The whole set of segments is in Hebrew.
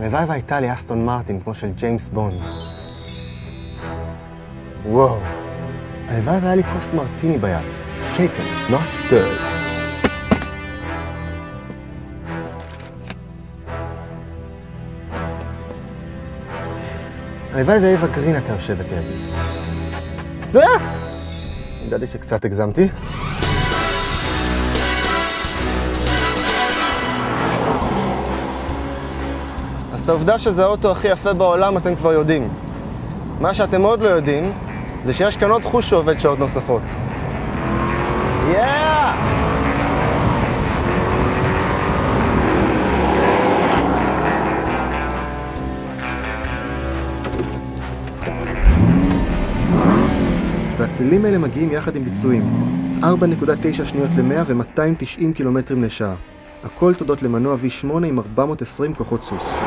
הלוואי והייתה לי אסטון מרטין כמו של ג'יימס בונד. וואו. הלוואי והיה לי כוס מרטיני ביד. shaken, not stirred. הלוואי ואיווה גרין הייתה יושבת לידי. ידעתי שקצת הגזמתי. אז את העובדה שזה האוטו הכי יפה בעולם אתם כבר יודעים. מה שאתם עוד לא יודעים זה שיש כאן עוד חוש שעובד שעות נוספות. והצלילים האלה מגיעים יחד עם ביצועים. 4.9 שניות ל-100 ו-290 קילומטרים לשעה. הכל תודות למנוע V8 עם 420 כוחות סוס.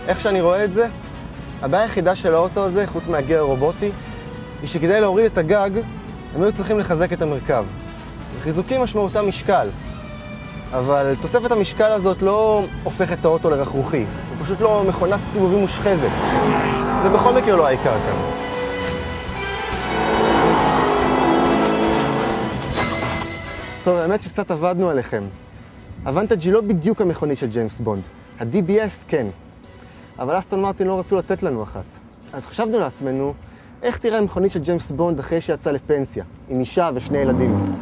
איך שאני רואה את זה, הבעיה היחידה של האוטו הזה, חוץ מהגיר הרובוטי, היא שכדי להוריד את הגג, הם היו צריכים לחזק את המרכב. חיזוקים משמעותם משקל, אבל תוספת המשקל הזאת לא הופכת את האוטו לרכרוכי. הוא פשוט לא מכונת סיבובים מושחזת. זה בכל מקרה לא העיקר כאן. טוב, האמת שקצת עבדנו עליכם. הוונטג' היא לא בדיוק המכונית של ג'יימס בונד. ה-DBS כן. אבל אסטון מרטין לא רצו לתת לנו אחת. אז חשבנו לעצמנו, איך תראה מכונית של ג'יימס בונד אחרי שיצא לפנסיה, עם אישה ושני ילדים.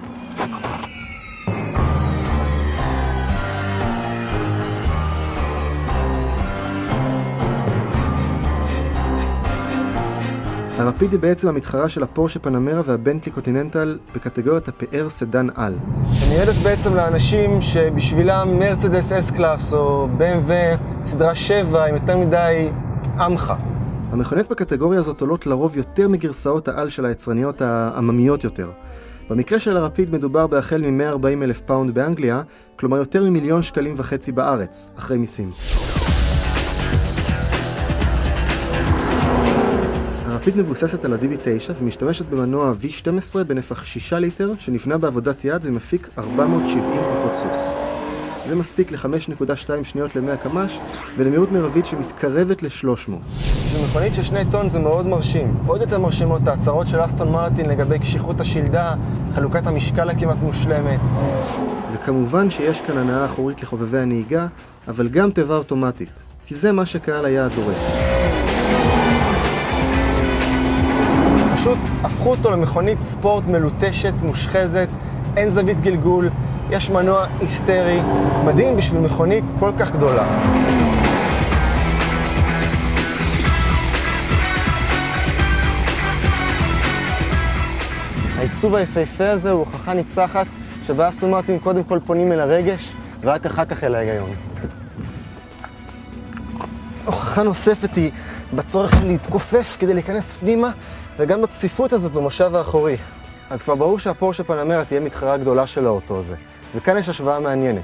הרפיד היא בעצם המתחרה של הפורשה פנמרה והבנטלי קונטיננטל בקטגוריית הפאר סדן על. שמיועדת בעצם לאנשים שבשבילם מרצדס S-קלאס או BMW סדרה 7 עם יותר מדי עמך. המכוניות בקטגוריה הזאת עולות לרוב יותר מגרסאות העל של היצרניות העממיות יותר. במקרה של הרפיד מדובר בהחל מ-140,000 פאונד באנגליה, כלומר יותר מ1.5 מיליון בארץ, אחרי מיסים. הרפיד מבוססת על ה-DB9 ומשתמשת במנוע V12 בנפח 6 ליטר שנבנה בעבודת יד ומפיק 470 כוחות סוס. זה מספיק ל-5.2 שניות ל-100 קמ"ש ולמהירות מרבית שמתקרבת ל-300. במכונית של 2 טון זה מאוד מרשים. עוד יותר מרשימות ההצהרות של אסטון מרטין לגבי קשיחות השלדה, חלוקת המשקל הכמעט מושלמת. וכמובן שיש כאן הנאה אחורית לחובבי הנהיגה, אבל גם תיבה אוטומטית, כי זה מה שקהל היעד דורש. פשוט הפכו אותו למכונית ספורט מלוטשת, מושחזת, אין זווית גלגול, יש מנוע היסטרי, מדהים בשביל מכונית כל כך גדולה. העיצוב היפהפה הזה הוא הוכחה ניצחת שבה אסטון מרטין קודם כל פונים אל הרגש ורק אחר כך אל ההיגיון. הוכחה נוספת היא בצורך שלי להתכופף כדי להיכנס פנימה וגם בצפיפות הזאת במושב האחורי. אז כבר ברור שהפורשה פנמרה תהיה מתחרה גדולה של האוטו הזה, וכאן יש השוואה מעניינת.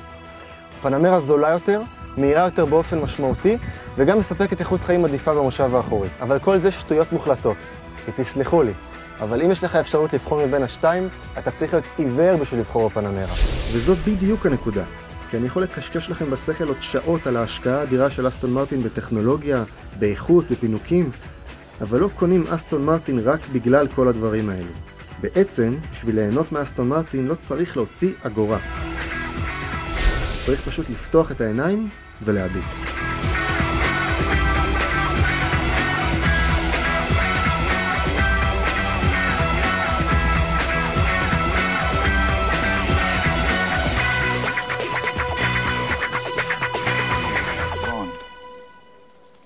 פנמרה זולה יותר, מהירה יותר באופן משמעותי, וגם מספקת איכות חיים עדיפה במושב האחורי. אבל כל זה שטויות מוחלטות, תסלחו לי. אבל אם יש לך אפשרות לבחור מבין השתיים, אתה צריך להיות עיוור בשביל לבחור בפנמרה. וזאת בדיוק הנקודה. כי אני יכול לקשקש לכם בשכל עוד שעות על ההשקעה האדירה של אסטון מרטין בטכנולוגיה, באיכות, בפינוקים, אבל לא קונים אסטון מרטין רק בגלל כל הדברים האלו. בעצם, בשביל ליהנות מאסטון מרטין לא צריך להוציא אגורה. צריך פשוט לפתוח את העיניים ולהביט.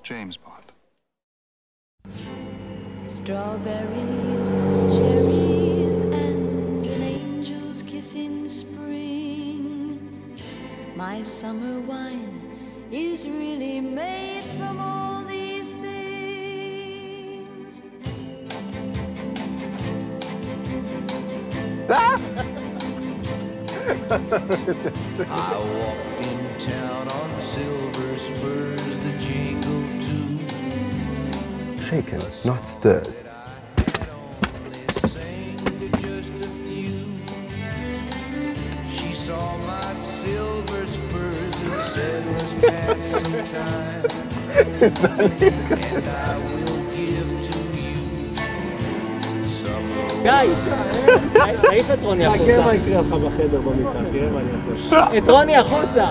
James Bond. Strawberries, cherries, and an angel's kiss in spring. My summer wine is really made from all these things. I walked in town on silver spurs that jingle too. Shaken, not stirred. sometime, and I will give to you some גיא, תעיף את רוני החוצה. תראה מה יקרה לך בחדר במיטה, תראה מה אני אעשה. את רוני החוצה.